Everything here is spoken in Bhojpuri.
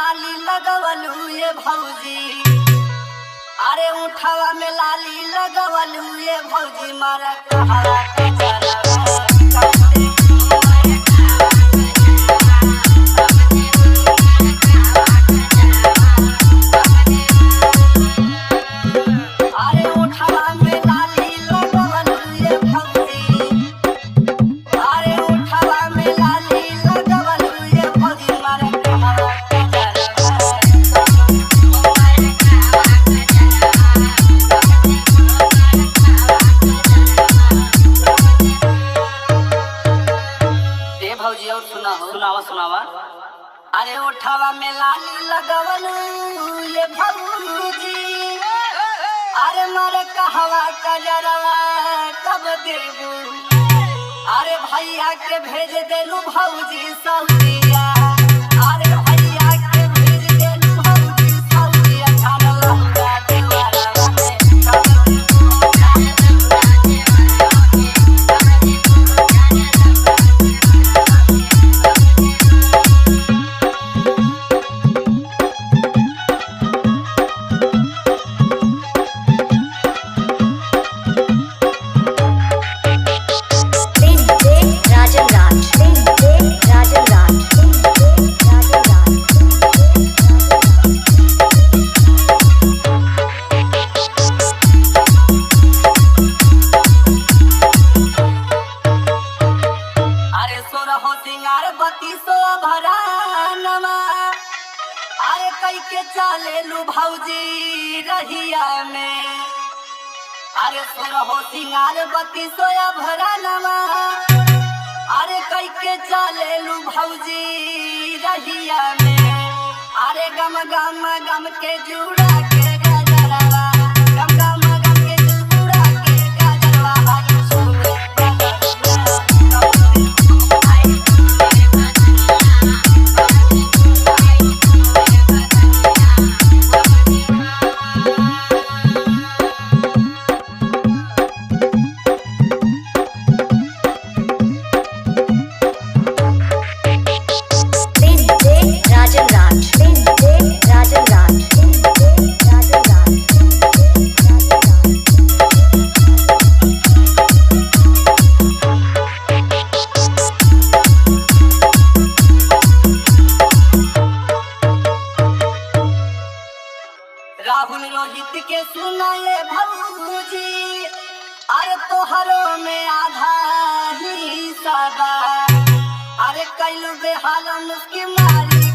लाली लगवलू ये भौजी, अरे उठावा में लाली लगवलू ये भौजी मारा कहावा के चरवा सुनावा सुनावा। अरे उठावा में लाली लगवलू ये भौजी, अरे मारे कहवा कजरवा कब देबू, अरे भैया के भेज देलू भौजी सऊदिया, अरे भैया के भेज देलू भौजी सऊदिया, खाना लहुरा देवारा के चाले लू भौजी रहिया में, अरे सोरहो सिंगार बत्ती सोया भरा नमा, अरे कई के चाले लू भौजी रहिया में, अरे गम गम गम के जुड़ा के गजरवा, गम गम गम के जुड़ा के गजरवा, हाय सुरे राहुल रोहित के सुनाए भौजी, अरे तोहरो में आधा ही सदा, अरे कैलू बेहाल मुस्की मारी